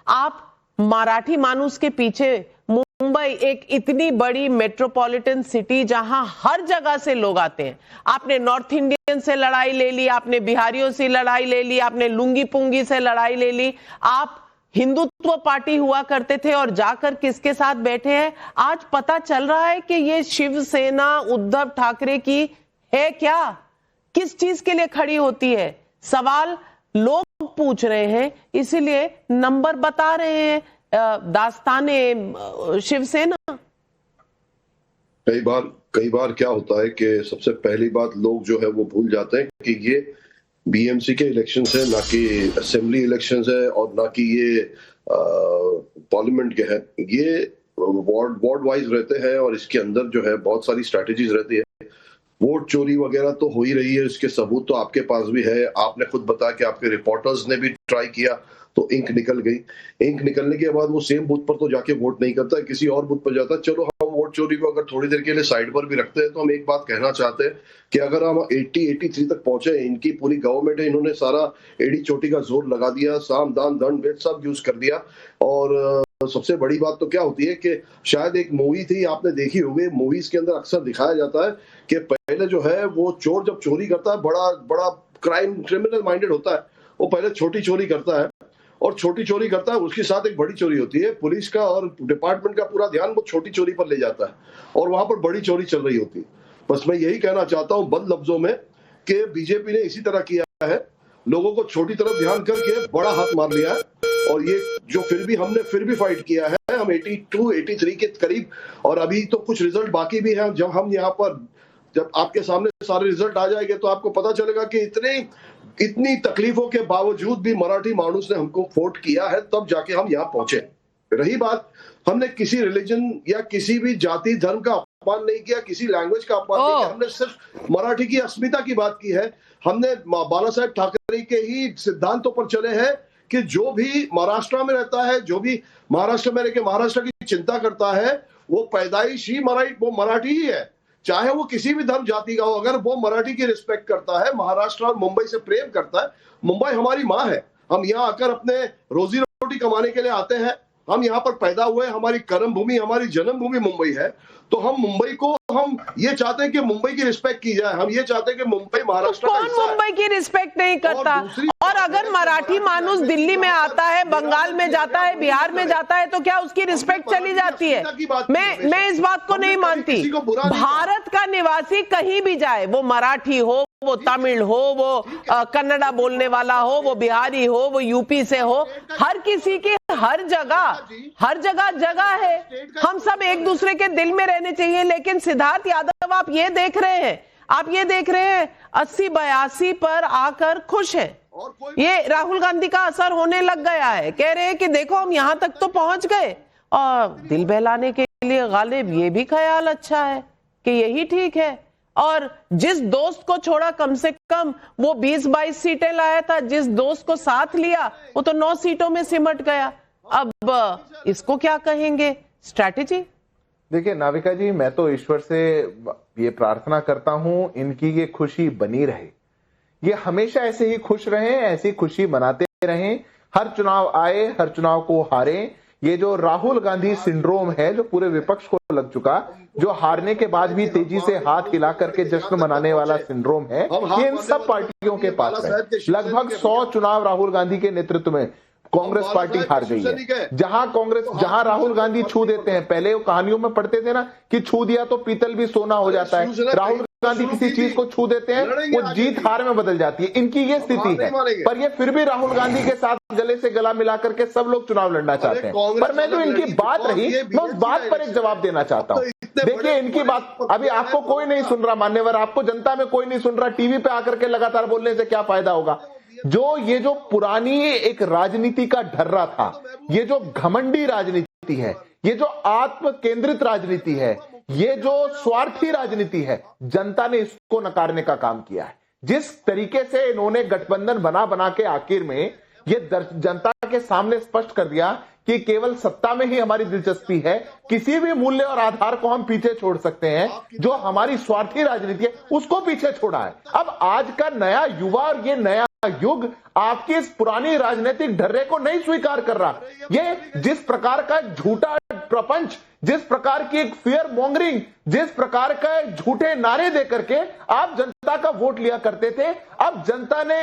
आप मराठी मानुस के पीछे, मुंबई एक इतनी बड़ी मेट्रोपॉलिटन सिटी जहां हर जगह से लोग आते हैं, आपने नॉर्थ इंडियन से लड़ाई ले ली, आपने बिहारियों से लड़ाई ले ली, आपने लुंगी पुंगी से लड़ाई ले ली, आप हिंदुत्व पार्टी हुआ करते थे और जाकर किसके साथ बैठे हैं? आज पता चल रहा है कि ये शिवसेना उद्धव ठाकरे की है क्या? किस चीज के लिए खड़ी होती है? सवाल लोग पूछ रहे हैं, इसीलिए नंबर बता रहे हैं दास्ताने शिवसेना। कई बार क्या होता है कि सबसे पहली बात लोग जो है वो भूल जाते हैं कि ये बीएमसी के इलेक्शंस है, ना कि असेंबली इलेक्शंस है और ना कि ये पार्लियामेंट के हैं। ये वार्ड वाइज रहते हैं और इसके अंदर जो है बहुत सारी स्ट्रैटेजीज रहती है। वोट चोरी वगैरह तो हो ही रही है, इसके सबूत तो आपके पास भी है। आपने खुद बताया कि आपके रिपोर्टर्स ने भी ट्राई किया तो इंक निकल गई। इंक निकलने के बाद वो सेम बूथ पर तो जाके वोट नहीं करता है, किसी और बूथ पर जाता है। चलो हम वोट चोरी को अगर थोड़ी देर के लिए साइड पर भी रखते हैं तो हम एक बात कहना चाहते हैं कि अगर हम 83 तक पहुंचे, इनकी पूरी गवर्नमेंट है, इन्होंने सारा एड़ी चोटी का जोर लगा दिया, साम दान दंड भेद सब यूज कर दिया। और सबसे बड़ी बात तो क्या होती है कि शायद एक मूवी थी, आपने देखी होगी, मूवीज के अंदर अक्सर दिखाया जाता है कि पहले जो है वो चोर जब चोरी करता है, बड़ा क्रिमिनल माइंडेड होता है, वो पहले छोटी चोरी करता है और छोटी चोरी करता है, उसके साथ एक बड़ी चोरी होती है। पुलिस का और डिपार्टमेंट का पूरा ध्यान वो छोटी चोरी पर ले जाता है और वहां पर बड़ी चोरी चल रही होती है। बस मैं यही कहना चाहता हूं बंद लफ्जों में कि बीजेपी ने इसी तरह किया है, लोगों को छोटी तरफ ध्यान करके बड़ा हाथ मार लिया है। और ये जो हमने फिर भी फाइट किया है, हम 82-83 के करीब, और अभी तो कुछ रिजल्ट बाकी भी है। जब हम यहाँ पर, जब आपके सामने सारे रिजल्ट आ जाएंगे तो आपको पता चलेगा कि इतनी तकलीफों के बावजूद भी मराठी मानुस ने हमको वोट किया है, तब जाके हम यहाँ पहुंचे। रही बात, हमने किसी रिलीजन या किसी भी जाति धर्म का अपमान नहीं किया, किसी लैंग्वेज का अपमान नहीं किया, हमने सिर्फ मराठी की अस्मिता की बात की है। हमने बाला साहेब ठाकरे के ही सिद्धांतों पर चले हैं कि जो भी महाराष्ट्र में रहता है, जो भी महाराष्ट्र में रहकर महाराष्ट्र की चिंता करता है, वो पैदाइश ही वो मराठी ही है, चाहे वो किसी भी धर्म जाति का हो। अगर वो मराठी की रिस्पेक्ट करता है, महाराष्ट्र और मुंबई से प्रेम करता है, मुंबई हमारी माँ है, हम यहाँ आकर अपने रोजी रोटी कमाने के लिए आते हैं, हम यहाँ पर पैदा हुए, हमारी कर्म भूमि, हमारी जन्मभूमि मुंबई है, तो हम मुंबई को, हम ये चाहते हैं कि मुंबई की रिस्पेक्ट की जाए, हम ये चाहते हैं कि मुंबई महाराष्ट्र का हिस्सा है। मुंबई की रिस्पेक्ट नहीं करता? और अगर मराठी मानुस दिल्ली में आता है, बंगाल में जाता है, बिहार में जाता है, तो क्या उसकी रिस्पेक्ट चली जाती है? मैं इस बात को नहीं मानती। भारत का निवासी कहीं भी जाए, वो मराठी हो, वो तमिल हो, वो कन्नड़ा बोलने वाला हो, वो बिहारी हो, वो यूपी से हो, हर किसी की हर जगह जगह है। हम सब एक दूसरे के दिल में रहने चाहिए। लेकिन सिद्धार्थ यादव, आप ये देख रहे हैं 80-82 पर आकर खुश है। ये राहुल गांधी का असर होने लग गया है। कह रहे हैं कि देखो हम यहां तक तो पहुंच गए। और दिल बहलाने के लिए गालिब ये भी ख्याल अच्छा है कि यही ठीक है। और जिस दोस्त को छोड़ा, कम से कम वो 20-22 सीटें लाया था, जिस दोस्त को साथ लिया वो तो 9 सीटों में सिमट गया। अब इसको क्या कहेंगे? स्ट्रैटेजी? देखिए नाविका जी, मैं तो ईश्वर से ये प्रार्थना करता हूं इनकी ये खुशी बनी रहे, ये हमेशा ऐसे ही खुश रहें, ऐसी खुशी मनाते रहें, हर चुनाव आए, हर चुनाव को हारें। ये जो राहुल गांधी सिंड्रोम है, जो पूरे विपक्ष को लग चुका, जो हारने के बाद भी तेजी से हाथ हिला करके जश्न मनाने वाला सिंड्रोम है, ये इन सब पार्टियों के पास है। लगभग 100 चुनाव राहुल गांधी के नेतृत्व में कांग्रेस पार्टी हार गई है। जहां राहुल गांधी छू देते हैं, पहले वो कहानियों में पढ़ते थे ना कि छू दिया तो पीतल भी सोना हो जाता है। राहुल गांधी किसी चीज को छू देते हैं, वो जीत हार में बदल जाती है। इनकी ये स्थिति है, पर ये फिर भी राहुल गांधी के साथ गले से गला मिला करके सब लोग चुनाव लड़ना चाहते हैं। पर मैं जो इनकी बात रही, मैं उस बात पर एक जवाब देना चाहता हूं। देखिए, इनकी बात अभी आपको कोई नहीं सुन रहा, मान्यवर, आपको जनता में कोई नहीं सुन रहा, टीवी पे आकर के लगातार बोलने से क्या फायदा होगा? ये जो पुरानी एक राजनीति का ढर्रा था, ये जो घमंडी राजनीति है, ये जो आत्म केंद्रित राजनीति है, ये जो स्वार्थी राजनीति है, जनता ने इसको नकारने का काम किया है। जिस तरीके से इन्होंने गठबंधन बना के आखिर में ये जनता के सामने स्पष्ट कर दिया कि केवल सत्ता में ही हमारी दिलचस्पी है, किसी भी मूल्य और आधार को हम पीछे छोड़ सकते हैं, जो हमारी स्वार्थी राजनीति है उसको पीछे छोड़ा है। अब आज का नया युवा और ये नया युग आपकी इस पुरानी राजनीतिक ढर्रे को नहीं स्वीकार कर रहा। ये जिस प्रकार का झूठा प्रपंच, जिस प्रकार की एक फियर मॉन्गरिंग, जिस प्रकार का झूठे नारे देकर के आप जनता का वोट लिया करते थे, अब जनता ने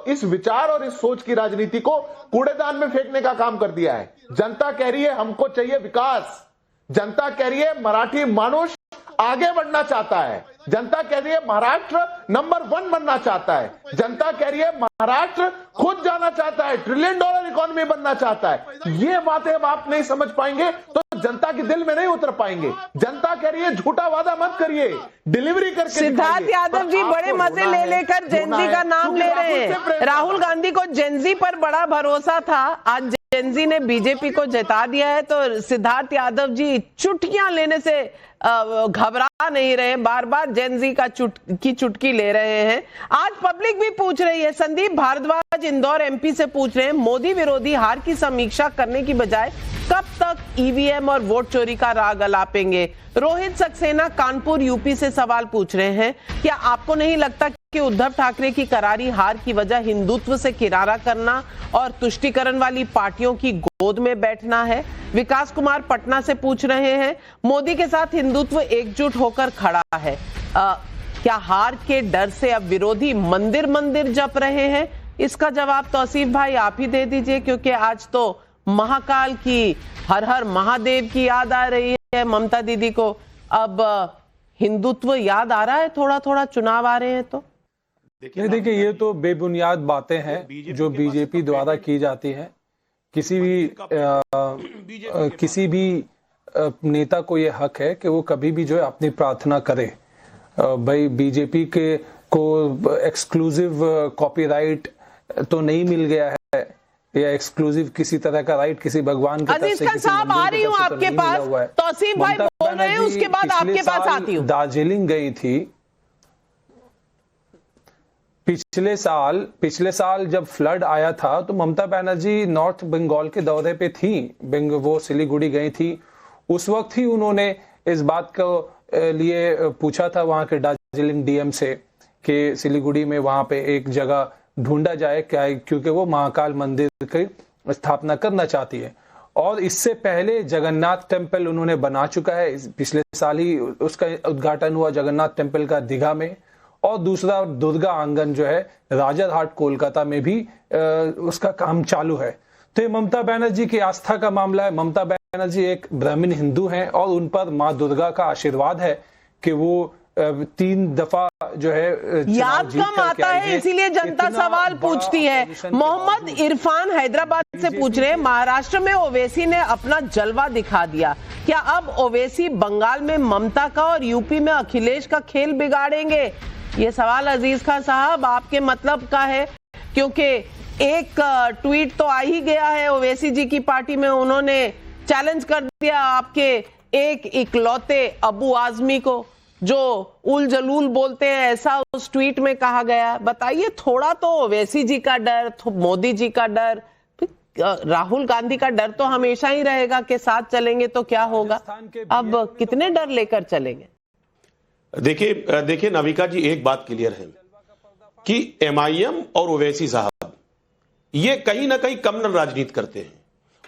इस विचार और इस सोच की राजनीति को कूड़ेदान में फेंकने का काम कर दिया है। जनता कह रही है हमको चाहिए विकास, जनता कह रही है मराठी मानुष आगे बढ़ना चाहता है, जनता कह रही है महाराष्ट्र नंबर 1 बनना चाहता है, जनता कह रही है महाराष्ट्र खुद जाना चाहता है, $1 ट्रिलियन इकोनॉमी बनना चाहता है। ये बातें अब आप नहीं समझ पाएंगे तो जनता के दिल में नहीं उतर पाएंगे। जनता कह रही है झूठा वादा मत करिए, डिलीवरी करके। सिद्धार्थ यादव जी बड़े मजे ले लेकर जेनजी का नाम ले रहे हैं। राहुल गांधी को जेनजी पर बड़ा भरोसा था, आज जेनजी ने बीजेपी को जिता दिया है, तो सिद्धार्थ यादव जी चुटकियां लेने से घबरा नहीं रहे, बार बार जेनजी की चुटकी ले रहे हैं। आज पब्लिक भी पूछ रही है, संदीप भारद्वाज इंदौर एमपी से पूछ रहे हैं, मोदी विरोधी हार की समीक्षा करने की बजाय कब तक ईवीएम और वोट चोरी का राग अलापेंगे। रोहित सक्सेना कानपुर यूपी से सवाल पूछ रहे हैं, क्या आपको नहीं लगता कि उद्धव ठाकरे की करारी हार की वजह हिंदुत्व से किनारा करना और तुष्टीकरण वाली पार्टियों की गोद में बैठना है। विकास कुमार पटना से पूछ रहे हैं, मोदी के साथ हिंदुत्व एकजुट होकर खड़ा है, क्या हार के डर से अब विरोधी मंदिर मंदिर जप रहे हैं? इसका जवाब तौसीफ भाई आप ही दे दीजिए, क्योंकि आज तो महाकाल की, हर हर महादेव की याद आ रही है ममता दीदी को। अब हिंदुत्व याद आ रहा है थोड़ा थोड़ा, चुनाव आ रहे हैं तो। नहीं देखिए, ये तो बेबुनियाद बातें हैं जो बीजेपी द्वारा की जाती है। किसी भी नेता को ये हक है कि वो कभी भी जो है अपनी प्रार्थना करे। भाई बीजेपी के को एक्सक्लूसिव कॉपीराइट तो नहीं मिल गया है, या एक्सक्लूसिव किसी तरह का राइट किसी भगवान के अजीज खान साहब आ रही हूँ आपके पास, तौसीफ भाई बोल रहे हैं, उसके बाद आपके पास आती हूँ। दार्जिलिंग गई थी पिछले साल जब फ्लड आया था तो ममता बनर्जी नॉर्थ बंगाल के दौरे पे थी, वो सिलीगुड़ी गई थी। उस वक्त ही उन्होंने इस बात को लिए पूछा था वहां के दार्जिलिंग डीएम से कि सिलीगुड़ी में वहां पे एक जगह ढूंढा जाए, क्या, क्योंकि वो महाकाल मंदिर की स्थापना करना चाहती है। और इससे पहले जगन्नाथ टेम्पल उन्होंने बना चुका है, पिछले साल ही उसका उद्घाटन हुआ जगन्नाथ टेम्पल का दीघा में, और दूसरा दुर्गा आंगन जो है राजारहाट कोलकाता में भी उसका काम चालू है। तो ये ममता बनर्जी की आस्था का मामला है। ममता बनर्जी एक ब्राह्मण हिंदू हैं और उन पर माँ दुर्गा का आशीर्वाद है कि वो 3 दफा जो है याद कम आता है, इसीलिए जनता सवाल पूछती है। मोहम्मद इरफान हैदराबाद से पूछ रहे हैं, महाराष्ट्र में ओवैसी ने अपना जलवा दिखा दिया, क्या अब ओवैसी बंगाल में ममता का और यूपी में अखिलेश का खेल बिगाड़ेंगे? ये सवाल अजीज खान साहब आपके मतलब का है, क्योंकि एक ट्वीट तो आ ही गया है ओवैसी जी की पार्टी में, उन्होंने चैलेंज कर दिया आपके एक इकलौते अबू आजमी को, जो उल जलूल बोलते हैं, ऐसा उस ट्वीट में कहा गया। बताइए, थोड़ा तो ओवैसी जी का डर, मोदी जी का डर, राहुल गांधी का डर तो हमेशा ही रहेगा कि साथ चलेंगे तो क्या होगा। अब कितने डर लेकर चलेंगे? देखिए नाविका जी, एक बात क्लियर है कि एमआईएम और ओवैसी साहब ये कहीं ना कहीं कम्युनल राजनीति करते हैं,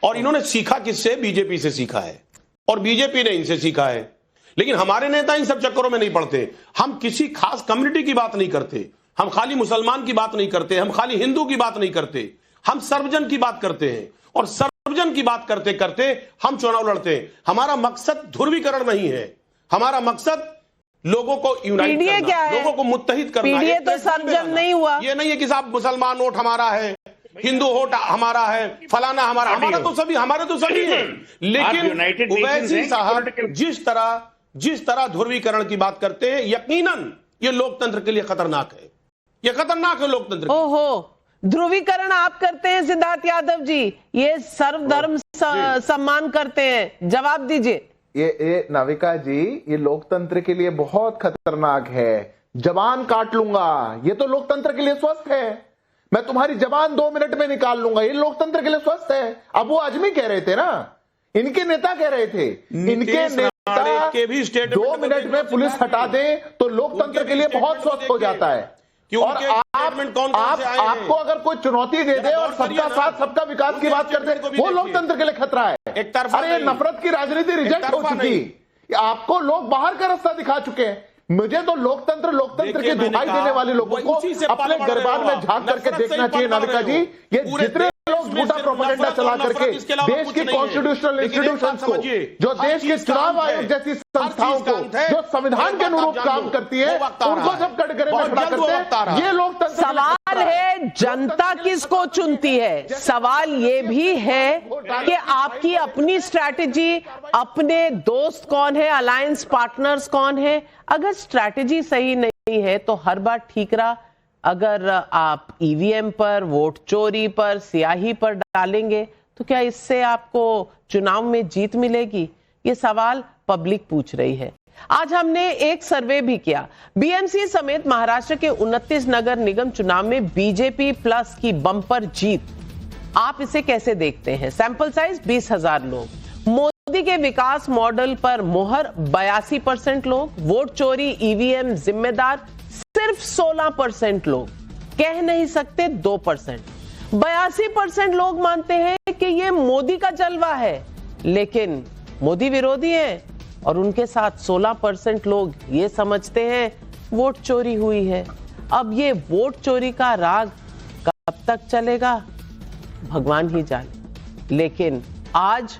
और इन्होंने सीखा किससे? बीजेपी से सीखा है, और बीजेपी ने इनसे सीखा है। लेकिन हमारे नेता इन सब चक्करों में नहीं पड़ते। हम किसी खास कम्युनिटी की बात नहीं करते, हम खाली मुसलमान की बात नहीं करते, हम खाली हिंदू की बात नहीं करते, हम सर्वजन की बात करते हैं, और सर्वजन की बात करते करते हम चुनाव लड़ते हैं। हमारा मकसद ध्रुवीकरण नहीं है, हमारा मकसद लोगों को यूनाइट करना, लोगों को मुत्तहिद करना। पीडीए तो सर्वजन नहीं हुआ। ये नहीं है कि साहब मुसलमान वोट हमारा है, हिंदू वोट हमारा है, फलाना हमारा, हमारे तो सभी है। लेकिन ओवैसी साहब जिस तरह ध्रुवीकरण की बात करते हैं, यकीनन ये लोकतंत्र के लिए खतरनाक है, ये खतरनाक है लोकतंत्र। ओहो, ध्रुवीकरण आप करते हैं सिद्धार्थ यादव जी, ये सर्वधर्म सम्मान करते हैं, जवाब दीजिए। ये नाविका जी, ये लोकतंत्र के लिए बहुत खतरनाक है। जबान काट लूंगा, ये तो लोकतंत्र के लिए स्वस्थ है। मैं तुम्हारी जबान 2 मिनट में निकाल लूंगा, ये लोकतंत्र के लिए स्वस्थ है। अब वो आजमी कह रहे थे ना, इनके नेता कह रहे थे, इनके नेता के भी 2 मिनट में पुलिस हटा दे तो लोकतंत्र के लिए बहुत स्वस्थ हो जाता है। और आपको अगर कोई चुनौती दे दे और सबका साथ सबका विकास की बात कर दे, वो लोकतंत्र के लिए खतरा है। अरे ये नफरत की राजनीति रिजेक्ट हो चुकी, आपको लोग बाहर का रास्ता दिखा चुके हैं। मुझे तो लोकतंत्र की दुहाई देने वाले लोगों को अपने गरबान में झांक करके देखना चाहिए। नाविका जी, ये जितने लोग झूठा प्रोपेगेंडा चला करके देश की कॉन्स्टिट्यूशनल इंस्टीट्यूशंस को, जो देश के चुनाव आयोग जैसी संस्थाओं को, जो संविधान के अनुरूप काम करती है, उनको जब कटघरे में खड़ा करते हैं, ये लोकतंत्र। सवाल है जनता किसको चुनती है। सवाल ये भी है कि आपकी अपनी स्ट्रैटेजी, अपने दोस्त कौन है, अलायंस पार्टनर्स कौन है। अगर स्ट्रैटेजी सही नहीं है तो हर बार ठीक रहा, अगर आप ईवीएम पर, वोट चोरी पर, स्याही पर डालेंगे तो क्या इससे आपको चुनाव में जीत मिलेगी? ये सवाल पब्लिक पूछ रही है। आज हमने एक सर्वे भी किया। बीएमसी समेत महाराष्ट्र के 29 नगर निगम चुनाव में बीजेपी प्लस की बम्पर जीत, आप इसे कैसे देखते हैं? सैंपल साइज 20,000 लोग। मोदी के विकास मॉडल पर मोहर 82% लोग। वोट चोरी, ईवीएम जिम्मेदार सिर्फ 16% लोग, कह नहीं सकते 2%। 82% लोग मानते हैं कि ये मोदी का जलवा है, लेकिन मोदी विरोधी है। और उनके साथ 16% लोग ये समझते हैं वोट चोरी हुई है। अब ये वोट चोरी का राग कब तक चलेगा भगवान ही जाने। लेकिन आज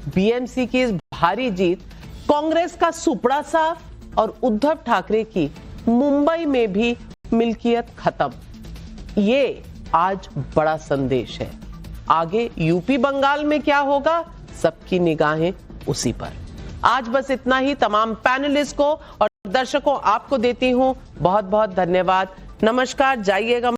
बीएमसी की इस भारी जीत, कांग्रेस का सुपड़ा साफ और उद्धव ठाकरे की मुंबई में भी मिल्कियत खत्म, ये आज बड़ा संदेश है। आगे यूपी बंगाल में क्या होगा, सबकी निगाहें उसी पर। आज बस इतना ही। तमाम पैनलिस्ट को और दर्शकों आपको देती हूं बहुत बहुत धन्यवाद। नमस्कार। जाइएगा